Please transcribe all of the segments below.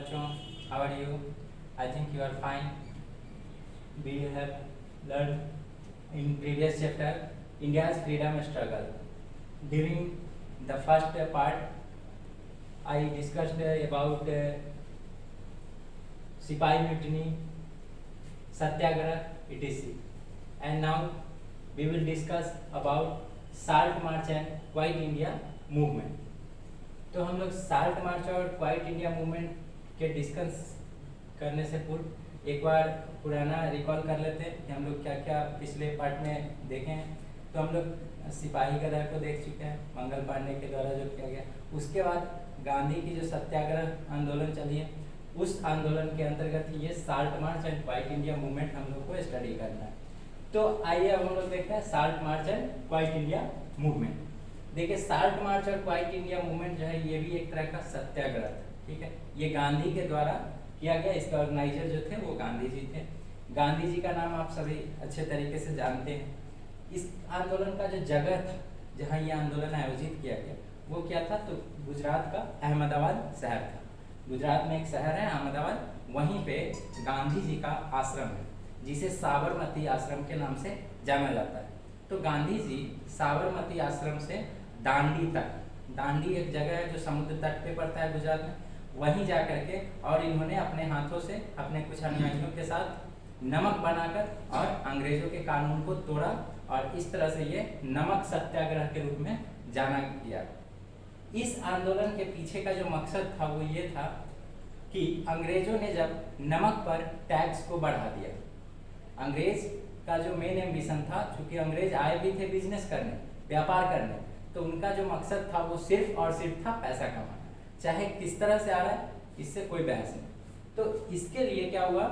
बच्चों, how are you? I think you are fine. We have learned in previous chapter India's freedom struggle. During the first part, I discussed about Sipahi Mutiny, Satyagrah, etc. And now we will discuss about Salt March and Quiet India movement. तो हम लोग salt march और quite India movement के discuss करने से पूर्व एक बार पुराना रिकॉल कर लेते हैं कि हम लोग क्या क्या पिछले पार्ट में देखे हैं. तो हम लोग सिपाही गदर को देख चुके हैं, मंगल पांडे के द्वारा जो किया गया. उसके बाद गांधी की जो सत्याग्रह आंदोलन चली है, उस आंदोलन के अंतर्गत ये salt march and quite India movement हम लोग को स्टडी करना है. तो आइए अब हम लोग देखते हैं salt march and quite India movement. देखिए, साल्ट मार्च और क्वाइट इंडिया मूवमेंट जो है ये भी एक तरह का सत्याग्रह था. ठीक है, ये गांधी के द्वारा किया गया. इसके ऑर्गेनाइजर जो थे वो गांधी जी थे. गांधी जी का नाम आप सभी अच्छे तरीके से जानते हैं. इस आंदोलन का जो जगह था जहाँ ये आंदोलन आयोजित किया गया वो क्या था, तो गुजरात का अहमदाबाद शहर था. गुजरात में एक शहर है अहमदाबाद, वहीं पे गांधी जी का आश्रम है जिसे साबरमती आश्रम के नाम से जाना जाता है. तो गांधी जी साबरमती आश्रम से दांडी तक, दांडी एक जगह है जो समुद्र तट पे पड़ता है गुजरात में, वहीं जा करके और इन्होंने अपने हाथों से अपने कुछ अनुयायियों के साथ नमक बनाकर और अंग्रेजों के कानून को तोड़ा और इस तरह से ये नमक सत्याग्रह के रूप में जाना गया. इस आंदोलन के पीछे का जो मकसद था वो ये था कि अंग्रेजों ने जब नमक पर टैक्स को बढ़ा दिया, अंग्रेज का जो मेन एम्बिशन था, चूंकि अंग्रेज आए भी थे बिजनेस करने, व्यापार करने, तो उनका जो मकसद था वो सिर्फ और सिर्फ था पैसा कमाना. चाहे किस तरह से आ रहा है इससे कोई बहस नहीं. तो इसके लिए क्या हुआ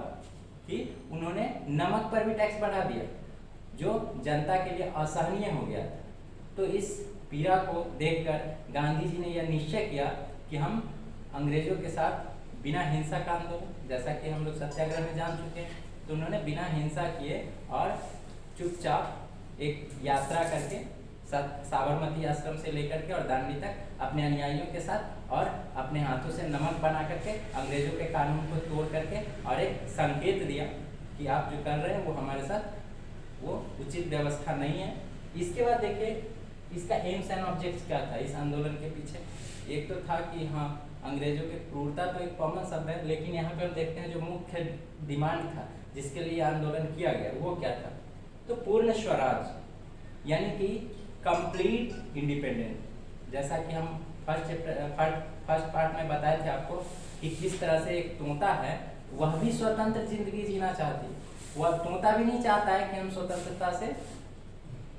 कि उन्होंने नमक पर भी टैक्स बढ़ा दिया जो जनता के लिए असहनीय हो गया था. तो इस पीड़ा को देखकर गांधी जी ने यह निश्चय किया कि हम अंग्रेजों के साथ बिना हिंसा का आंदोलन, जैसा कि हम लोग सत्याग्रह में जान चुके हैं, तो उन्होंने बिना हिंसा किए और चुपचाप एक यात्रा करके साबरमती आश्रम से लेकर के और दांडी तक अपने अनुयायियों के साथ और अपने हाथों से नमक बना करके अंग्रेजों के कानून को तोड़ करके और एक संकेत दिया कि आप जो कर रहे हैं वो हमारे साथ वो उचित व्यवस्था नहीं है. इसके बाद देखिए इसका एम्स एंड ऑब्जेक्ट्स क्या था इस आंदोलन के पीछे. एक तो था कि हाँ, अंग्रेजों की क्रूरता तो एक कॉमन शब्द है, लेकिन यहाँ पे हम देखते हैं जो मुख्य डिमांड था जिसके लिए आंदोलन किया गया वो क्या था, तो पूर्ण स्वराज, यानी कि कंप्लीट इंडिपेंडेंट. जैसा कि हम फर्स्ट पार्ट में बताए थे आपको कि किस तरह से एक तोता है वह भी स्वतंत्र जिंदगी जीना चाहती है. वह तोता भी नहीं चाहता है कि हम स्वतंत्रता से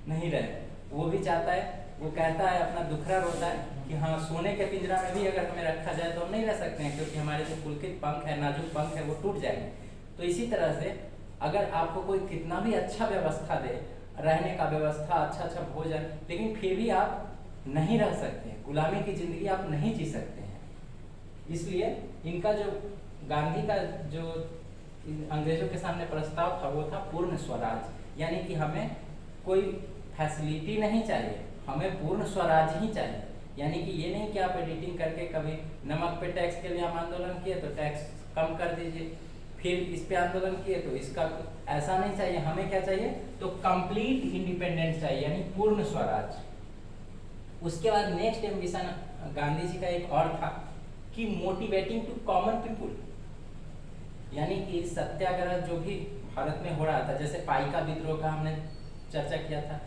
नहीं रहे, वो भी चाहता है, वो कहता है, अपना दुखड़ा रोता है कि हाँ, सोने के पिंजरा में भी अगर हमें रखा जाए तो हम नहीं रह सकते हैं, क्योंकि हमारे जो पुलकित पंख है, नाजुक पंख है, वो टूट जाएंगे. तो इसी तरह से अगर आपको कोई कितना भी अच्छा व्यवस्था दे, रहने का व्यवस्था, अच्छा भोजन, लेकिन फिर भी आप नहीं रह सकते हैं, गुलामी की जिंदगी आप नहीं जी सकते हैं. इसलिए इनका जो गांधी का जो अंग्रेजों के सामने प्रस्ताव था वो था पूर्ण स्वराज, यानी कि हमें कोई फैसिलिटी नहीं चाहिए, हमें पूर्ण स्वराज ही चाहिए. यानी कि ये नहीं कि आप एडिटिंग करके कभी नमक पे टैक्स के लिए हम आंदोलन किए तो टैक्स कम कर दीजिए, फिर इस पे आंदोलन किए तो इसका, ऐसा नहीं चाहिए. हमें क्या चाहिए, तो कंप्लीट इंडिपेंडेंस चाहिए, यानी पूर्ण स्वराज. उसके बाद नेक्स्ट एम्बिशन गांधी जी का एक और था कि मोटिवेटिंग टू कॉमन पीपुल, यानी कि सत्याग्रह जो भी भारत में हो रहा था, जैसे पाइका विद्रोह का हमने चर्चा किया था,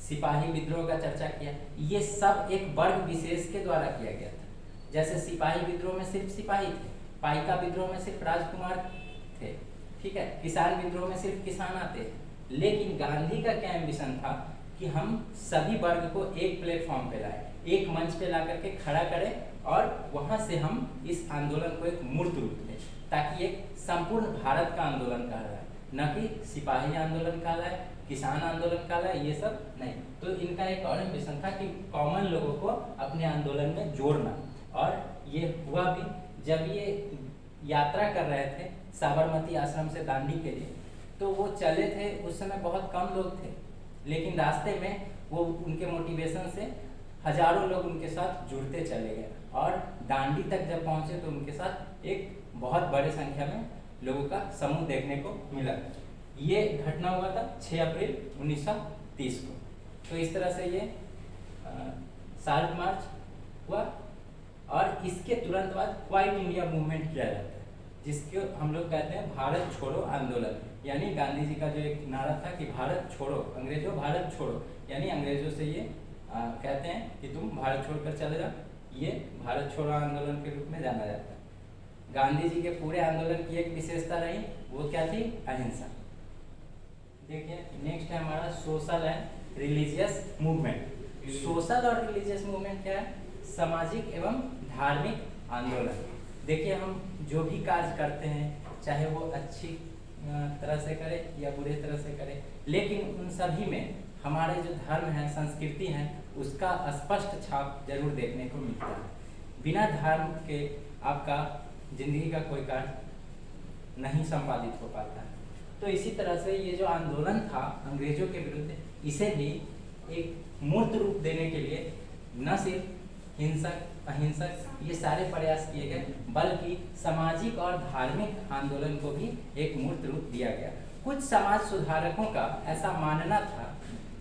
सिपाही विद्रोह का चर्चा किया, ये सब एक वर्ग विशेष के द्वारा किया गया था. जैसे सिपाही विद्रोह में सिर्फ सिपाही थे, पाइका विद्रोह में सिर्फ राजकुमार थे, ठीक है, किसान विद्रोह में सिर्फ किसान आते. लेकिन गांधी का क्या एम्बिशन था कि हम सभी वर्ग को एक प्लेटफॉर्म पे लाए, एक मंच पे ला करके खड़ा करें और वहां से हम इस आंदोलन को एक मूर्त रूप दें, ताकि एक संपूर्ण भारत का आंदोलन कहलाए, न कि सिपाही आंदोलन कहलाए, किसान आंदोलन कहलाए, ये सब नहीं. तो इनका एक और एम्बिशन था कि कॉमन लोगों को अपने आंदोलन में जोड़ना. और ये हुआ भी. जब ये यात्रा कर रहे थे साबरमती आश्रम से दांडी के लिए, तो वो चले थे, उस समय बहुत कम लोग थे, लेकिन रास्ते में वो उनके मोटिवेशन से हजारों लोग उनके साथ जुड़ते चले गए और दांडी तक जब पहुंचे तो उनके साथ एक बहुत बड़े संख्या में लोगों का समूह देखने को मिला। ये घटना हुआ था 6 अप्रैल 1930 को। तो इस तरह से ये साल्ट मार्च हुआ और इसके तुरंत बाद क्वाइट इंडिया मूवमेंट किया जाता है, जिसको हम लोग कहते हैं भारत छोड़ो आंदोलन। यानी गांधी जी का जो एक नारा था कि भारत छोड़ो, अंग्रेजों भारत छोड़ो, यानी अंग्रेजों से ये कहते हैं कि तुम भारत छोड़कर चले जाओ, ये भारत छोड़ो आंदोलन के रूप में जाना जाता है। गांधी जी के पूरे आंदोलन की एक विशेषता रही, वो क्या थी? अहिंसा। देखिए नेक्स्ट है हमारा social and religious movement. Social और रिलीजियस मूवमेंट क्या है? सामाजिक एवं धार्मिक आंदोलन। देखिए हम जो भी कार्य करते हैं, चाहे वो अच्छी तरह से करें या बुरे तरह से करें, लेकिन उन सभी में हमारे जो धर्म है, संस्कृति है, उसका स्पष्ट छाप जरूर देखने को मिलता है। बिना धर्म के आपका जिंदगी का कोई कार्य नहीं संपादित हो पाता है। तो इसी तरह से ये जो आंदोलन था अंग्रेजों के विरुद्ध, इसे भी एक मूर्त रूप देने के लिए न सिर्फ हिंसक, अहिंसक ये सारे प्रयास किए गए, बल्कि सामाजिक और धार्मिक आंदोलन को भी एक मूर्त रूप दिया गया। कुछ समाज सुधारकों का ऐसा मानना था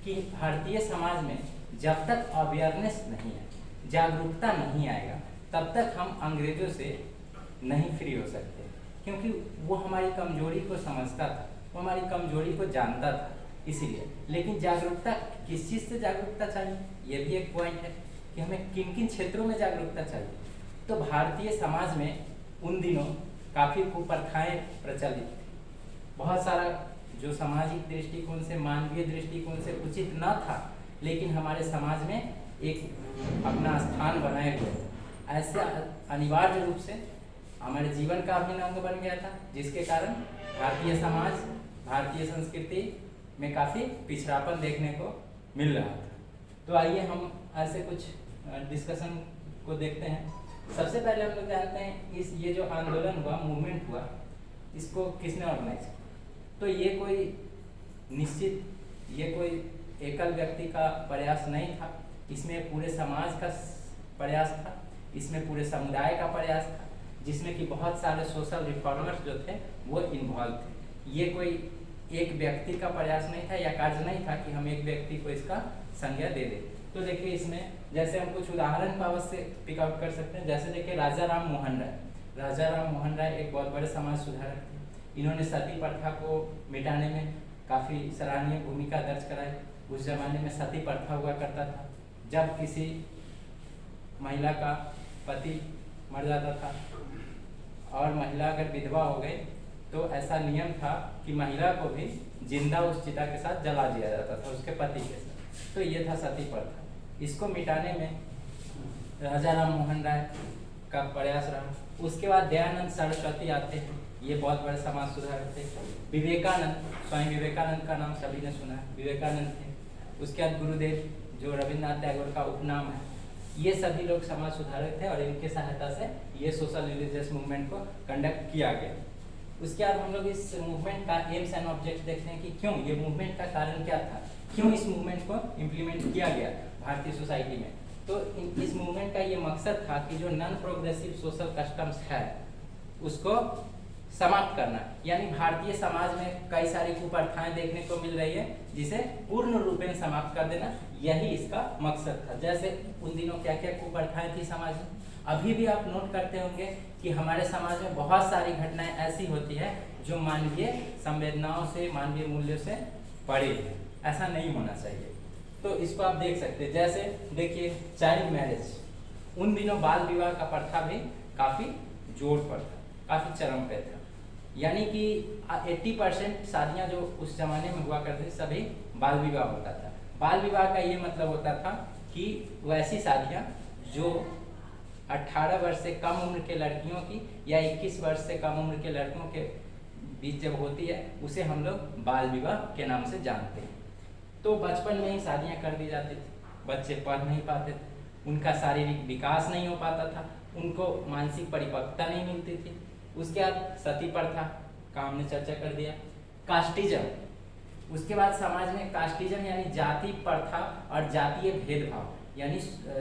कि भारतीय समाज में जब तक अवेयरनेस नहीं है, जागरूकता नहीं आएगा, तब तक हम अंग्रेजों से नहीं फ्री हो सकते, क्योंकि वो हमारी कमजोरी को समझता था, वो हमारी कमजोरी को जानता था। इसीलिए लेकिन जागरूकता किस चीज़ से जागरूकता चाहिए, ये भी एक पॉइंट है कि हमें किन किन क्षेत्रों में जागरूकता चाहिए। तो भारतीय समाज में उन दिनों काफ़ी कुप्रथाएं प्रचलित थी। बहुत सारा जो सामाजिक दृष्टिकोण से, मानवीय दृष्टिकोण से उचित न था, लेकिन हमारे समाज में एक अपना स्थान बनाए हुए थे। ऐसे अनिवार्य रूप से हमारे जीवन का अभिन्न अंग बन गया था, जिसके कारण भारतीय समाज, भारतीय संस्कृति में काफ़ी पिछड़ापन देखने को मिल रहा था। तो आइए हम ऐसे कुछ डिस्कशन को देखते हैं। सबसे पहले हम लोग जानते हैं ये जो आंदोलन हुआ, मूवमेंट हुआ, इसको किसने ऑर्गेनाइज किया? तो ये कोई निश्चित, ये कोई एकल व्यक्ति का प्रयास नहीं था, इसमें पूरे समाज का प्रयास था, इसमें पूरे समुदाय का प्रयास था, जिसमें कि बहुत सारे सोशल रिफॉर्मर्स जो थे वो इन्वॉल्व थे। ये कोई एक व्यक्ति का प्रयास नहीं था या कार्य नहीं था कि हम एक व्यक्ति को इसका संज्ञा दे दें। तो देखिए इसमें जैसे हम कुछ उदाहरण पावर से पिकआउट कर सकते हैं। जैसे देखिए राजा राम मोहन राय। राजा राम मोहन राय एक बहुत बड़े समाज सुधारक थे। इन्होंने सती प्रथा को मिटाने में काफ़ी सराहनीय भूमिका दर्ज कराई। उस जमाने में सती प्रथा हुआ करता था, जब किसी महिला का पति मर जाता था और महिला अगर विधवा हो गई तो ऐसा नियम था कि महिला को भी जिंदा उस चिता के साथ जला दिया जाता था, उसके पति के साथ। तो ये था सती प्रथा। इसको मिटाने में राजा राम मोहन राय का प्रयास रहा। उसके बाद दयानंद सरस्वती आते हैं, ये बहुत बड़े समाज सुधारक थे। विवेकानंद, स्वामी विवेकानंद का नाम सभी ने सुना है, विवेकानंद थे। उसके बाद गुरुदेव, जो रविन्द्रनाथ टैगोर का उपनाम है। ये सभी लोग समाज सुधारक थे और इनके सहायता से ये सोशल रिलीजियस मूवमेंट को कंडक्ट किया गया। उसके बाद हम लोग इस मूवमेंट का एम्स एंड ऑब्जेक्ट देखते हैं कि क्यों ये मूवमेंट का कारण क्या था, क्यों इस मूवमेंट को इम्प्लीमेंट किया गया भारतीय सोसाइटी में। तो इस मूवमेंट का ये मकसद था कि जो नॉन प्रोग्रेसिव सोशल कस्टम्स है उसको समाप्त करना, यानी भारतीय समाज में कई सारी कुप्रथाएं देखने को मिल रही है, जिसे पूर्ण रूपेण समाप्त कर देना, यही इसका मकसद था। जैसे उन दिनों क्या क्या कुप्रथाएं थी समाज में, अभी भी आप नोट करते होंगे कि हमारे समाज में बहुत सारी घटनाएं ऐसी होती है जो मानवीय संवेदनाओं से, मानवीय मूल्यों से परे है। ऐसा नहीं होना चाहिए। तो इसको आप देख सकते हैं। जैसे देखिए चाइल्ड मैरिज, उन दिनों बाल विवाह का प्रथा भी काफ़ी जोर पर था, काफ़ी चरम पे था। यानी कि 80% शादियाँ जो उस जमाने में हुआ करती थी सभी बाल विवाह होता था। बाल विवाह का ये मतलब होता था कि वैसी शादियाँ जो 18 वर्ष से कम उम्र के लड़कियों की या 21 वर्ष से कम उम्र के लड़कों के बीच जब होती है, उसे हम लोग बाल विवाह के नाम से जानते हैं। तो बचपन में ही शादियाँ कर दी जाती थी, बच्चे पढ़ नहीं पाते थे, उनका शारीरिक विकास नहीं हो पाता था, उनको मानसिक परिपक्वता नहीं मिलती थी। उसके बाद सती प्रथा का हमने चर्चा कर दिया। कास्टिज्म, उसके बाद समाज में कास्टिज्म यानी जाति प्रथा और जातीय भेदभाव, यानी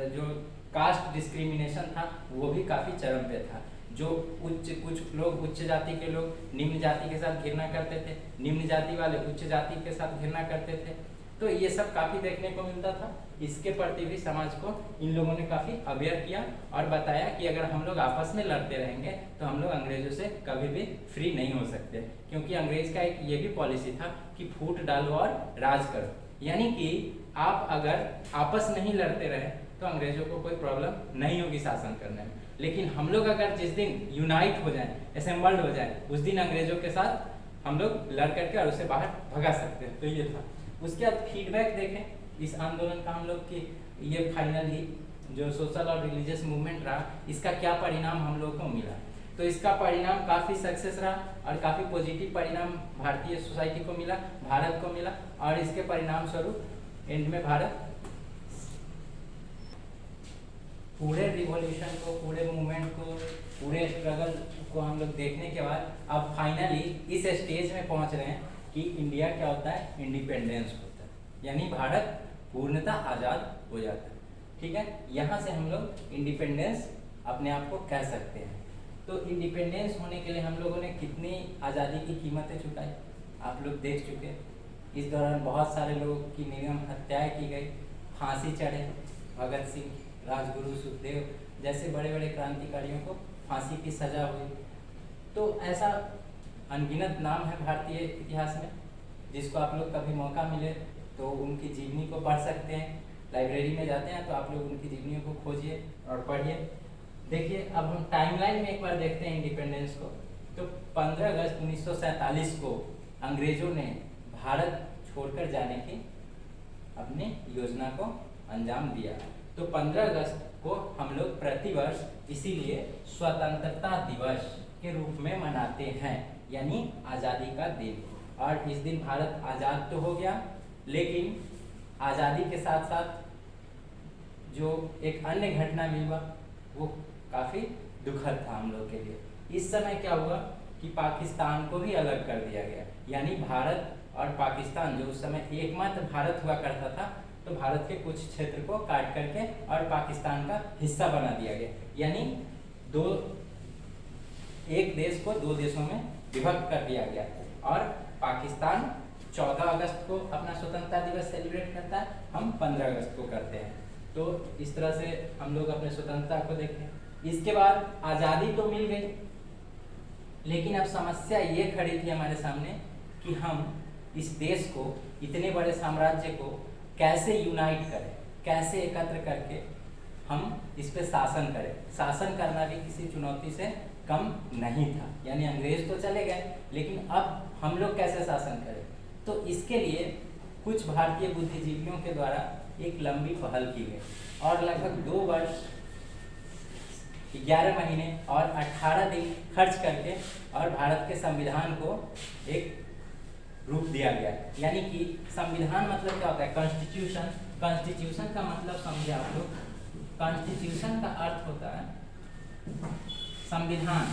जो कास्ट डिस्क्रिमिनेशन था वो भी काफ़ी चरम पे था। जो कुछ लोग उच्च जाति के लोग निम्न जाति के साथ घृणा करते थे, निम्न जाति वाले उच्च जाति के साथ घृणा करते थे, तो ये सब काफ़ी देखने को मिलता था। इसके प्रति भी समाज को इन लोगों ने काफ़ी अवेयर किया और बताया कि अगर हम लोग आपस में लड़ते रहेंगे तो हम लोग अंग्रेजों से कभी भी फ्री नहीं हो सकते, क्योंकि अंग्रेज का एक ये भी पॉलिसी था कि फूट डालो और राज करो, यानी कि आप अगर आपस नहीं लड़ते रहे तो अंग्रेजों को कोई प्रॉब्लम नहीं होगी शासन करने में, लेकिन हम लोग अगर जिस दिन यूनाइट हो जाए, असेंबल्ड हो जाए, उस दिन अंग्रेजों के साथ हम लोग लड़ करके और उसे बाहर भगा सकते हैं। तो ये था। उसके बाद फीडबैक देखें इस आंदोलन का हम लोग की, ये फाइनली जो सोशल और रिलीजियस मूवमेंट रहा, इसका क्या परिणाम हम लोग को मिला। तो इसका परिणाम काफ़ी सक्सेस रहा और काफ़ी पॉजिटिव परिणाम भारतीय सोसाइटी को मिला, भारत को मिला, और इसके परिणाम स्वरूप एंड में भारत पूरे रिवॉल्यूशन को, पूरे मूवमेंट को, पूरे स्ट्रगल को हम लोग देखने के बाद अब फाइनली इस स्टेज में पहुंच रहे हैं कि इंडिया क्या होता है, इंडिपेंडेंस होता है, यानी भारत पूर्णतः आज़ाद हो जाता है। ठीक है, यहाँ से हम लोग इंडिपेंडेंस अपने आप को कह सकते हैं। तो इंडिपेंडेंस होने के लिए हम लोगों ने कितनी आज़ादी की कीमतें चुकाई आप लोग देख चुके। इस दौरान बहुत सारे लोगों की निर्मम हत्याएं की गई, फांसी चढ़े, भगत सिंह, राजगुरु, सुखदेव जैसे बड़े बड़े क्रांतिकारियों को फांसी की सजा हुई। तो ऐसा अनगिनत नाम है भारतीय इतिहास में, जिसको आप लोग कभी मौका मिले तो उनकी जीवनी को पढ़ सकते हैं। लाइब्रेरी में जाते हैं तो आप लोग उनकी जीवनियों को खोजिए और पढ़िए। देखिए, अब हम टाइमलाइन में एक बार देखते हैं इंडिपेंडेंस को। तो 15 अगस्त 1947 को अंग्रेजों ने भारत छोड़कर जाने की अपनी योजना को अंजाम दिया। तो 15 अगस्त को हम लोग प्रतिवर्ष इसीलिए स्वतंत्रता दिवस के रूप में मनाते हैं, यानी आज़ादी का दिन। और इस दिन भारत आज़ाद तो हो गया, लेकिन आज़ादी के साथ साथ जो एक अन्य घटना भी हुआ वो काफ़ी दुखद था हम लोग के लिए। इस समय क्या हुआ कि पाकिस्तान को भी अलग कर दिया गया, यानी भारत और पाकिस्तान, जो उस समय एकमात्र भारत हुआ करता था, तो भारत के कुछ क्षेत्र को काट करके और पाकिस्तान का हिस्सा बना दिया गया, यानी एक देश को दो देशों में विभक्त कर दिया गया। और पाकिस्तान 14 अगस्त को अपना स्वतंत्रता दिवस सेलिब्रेट करता है, हम 15 अगस्त को करते हैं। तो इस तरह से हम लोग अपने स्वतंत्रता को देखें। इसके बाद आज़ादी तो मिल गई, लेकिन अब समस्या ये खड़ी थी हमारे सामने कि हम इस देश को, इतने बड़े साम्राज्य को कैसे यूनाइट करें, कैसे एकत्र करके हम इस पे शासन करें। शासन करना भी किसी चुनौती से कम नहीं था, यानी अंग्रेज तो चले गए, लेकिन अब हम लोग कैसे शासन करें। तो इसके लिए कुछ भारतीय बुद्धिजीवियों के द्वारा एक लंबी पहल की गई और लगभग 2 वर्ष 11 महीने और 18 दिन खर्च करके और भारत के संविधान को एक रूप दिया गया। यानी कि संविधान मतलब क्या होता है, कॉन्स्टिट्यूशन। कॉन्स्टिट्यूशन का मतलब समझे आप लोग। कॉन्स्टिट्यूशन का अर्थ होता है संविधान।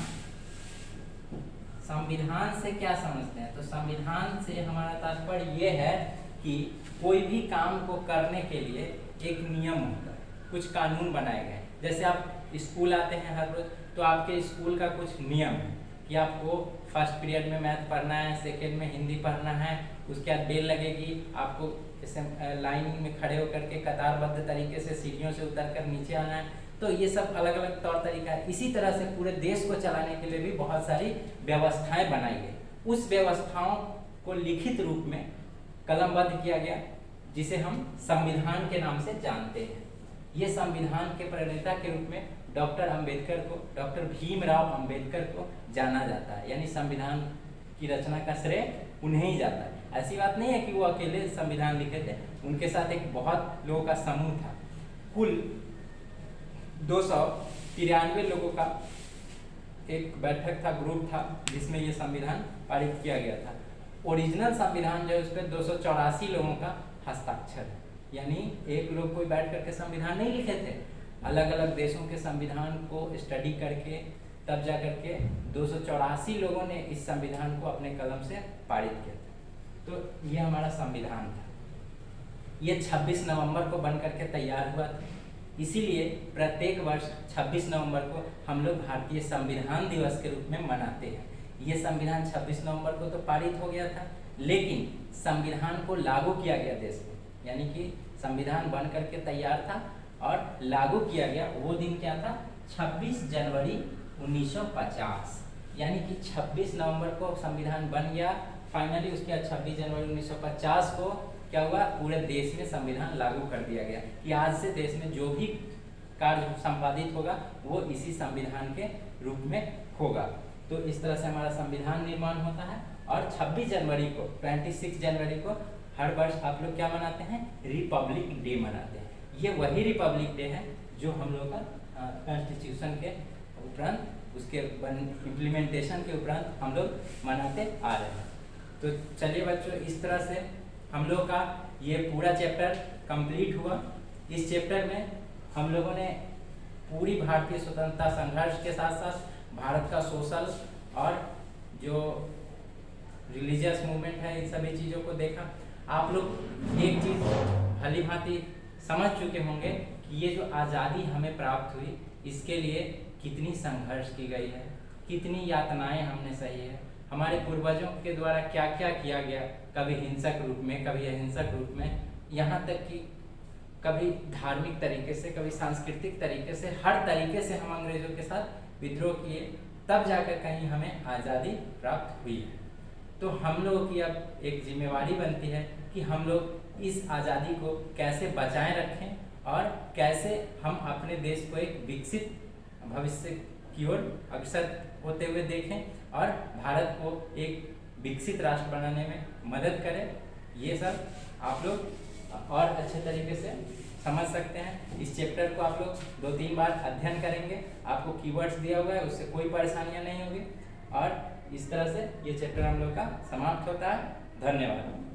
संविधान से क्या समझते हैं, तो संविधान से हमारा तात्पर्य ये है कि कोई भी काम को करने के लिए एक नियम होता है, कुछ कानून बनाए गए। जैसे आप स्कूल आते हैं हर रोज, तो आपके स्कूल का कुछ नियम है कि आपको फर्स्ट पीरियड में मैथ पढ़ना है, सेकेंड में हिंदी पढ़ना है, उसके बाद बेल लगेगी, आपको लाइन में खड़े होकर के कतारबद्ध तरीके से सीढ़ियों से उतरकर नीचे आना है। तो ये सब अलग अलग तौर तरीका है। इसी तरह से पूरे देश को चलाने के लिए भी बहुत सारी व्यवस्थाएं बनाई गई। उस व्यवस्थाओं को लिखित रूप में कलमबद्ध किया गया, जिसे हम संविधान के नाम से जानते हैं। ये संविधान के प्रणेता के रूप में डॉक्टर अंबेडकर को, डॉक्टर भीमराव अंबेडकर को जाना जाता है, यानी संविधान की रचना का श्रेय उन्हें ही जाता है। ऐसी बात नहीं है कि वो अकेले संविधान लिखे थे, उनके साथ एक बहुत लोगों का समूह था। कुल 293 लोगों का एक बैठक था, ग्रुप था, जिसमें ये संविधान पारित किया गया था। ओरिजिनल संविधान जो है उस पर 284 लोगों का हस्ताक्षर है, यानी एक लोग कोई बैठ करके संविधान नहीं लिखे थे। अलग अलग देशों के संविधान को स्टडी करके तब जा करके 284 लोगों ने इस संविधान को अपने कलम से पारित किया था। तो ये हमारा संविधान था। ये 26 नवंबर को बन करके तैयार हुआ था। इसीलिए प्रत्येक वर्ष 26 नवंबर को हम लोग भारतीय संविधान दिवस के रूप में मनाते हैं। ये संविधान 26 नवंबर को तो पारित हो गया था, लेकिन संविधान को लागू किया गया देश में, यानी कि संविधान बन करके तैयार था और लागू किया गया, वो दिन क्या था? 26 जनवरी 1950, यानी कि 26 नवंबर को संविधान बन गया फाइनली। उसके बाद 26 जनवरी 1950 को क्या हुआ? पूरे देश में संविधान लागू कर दिया गया कि आज से देश में जो भी कार्य संपादित होगा वो इसी संविधान के रूप में होगा। तो इस तरह से हमारा संविधान निर्माण होता है। और 26 जनवरी को 26 जनवरी को हर वर्ष आप लोग क्या मनाते हैं? रिपब्लिक डे मनाते हैं। ये वही रिपब्लिक डे है जो हम लोग का कॉन्स्टिट्यूशन के उपरांत, उसके इम्प्लीमेंटेशन के उपरांत हम लोग मनाते आ रहे हैं। तो चलिए बच्चों, इस तरह से हम लोग का ये पूरा चैप्टर कंप्लीट हुआ। इस चैप्टर में हम लोगों ने पूरी भारतीय स्वतंत्रता संघर्ष के साथ साथ भारत का सोशल और जो रिलीजियस मूवमेंट है, इन सभी चीज़ों को देखा। आप लोग एक चीज़ भली भांति समझ चुके होंगे कि ये जो आज़ादी हमें प्राप्त हुई, इसके लिए कितनी संघर्ष की गई है, कितनी यातनाएं हमने सही है, हमारे पूर्वजों के द्वारा क्या क्या किया गया, कभी हिंसक रूप में, कभी अहिंसक रूप में, यहाँ तक कि कभी धार्मिक तरीके से, कभी सांस्कृतिक तरीके से, हर तरीके से हम अंग्रेजों के साथ विद्रोह किए, तब जाकर कहीं हमें आज़ादी प्राप्त हुई है। तो हम लोगों की अब एक जिम्मेवारी बनती है कि हम लोग इस आज़ादी को कैसे बचाए रखें और कैसे हम अपने देश को एक विकसित भविष्य की ओर अग्रसर होते हुए देखें और भारत को एक विकसित राष्ट्र बनाने में मदद करें। ये सब आप लोग और अच्छे तरीके से समझ सकते हैं। इस चैप्टर को आप लोग 2-3 बार अध्ययन करेंगे, आपको कीवर्ड्स दिया हुआ है, उससे कोई परेशानियां नहीं होगी। और इस तरह से ये चैप्टर हम लोग का समाप्त होता है। धन्यवाद।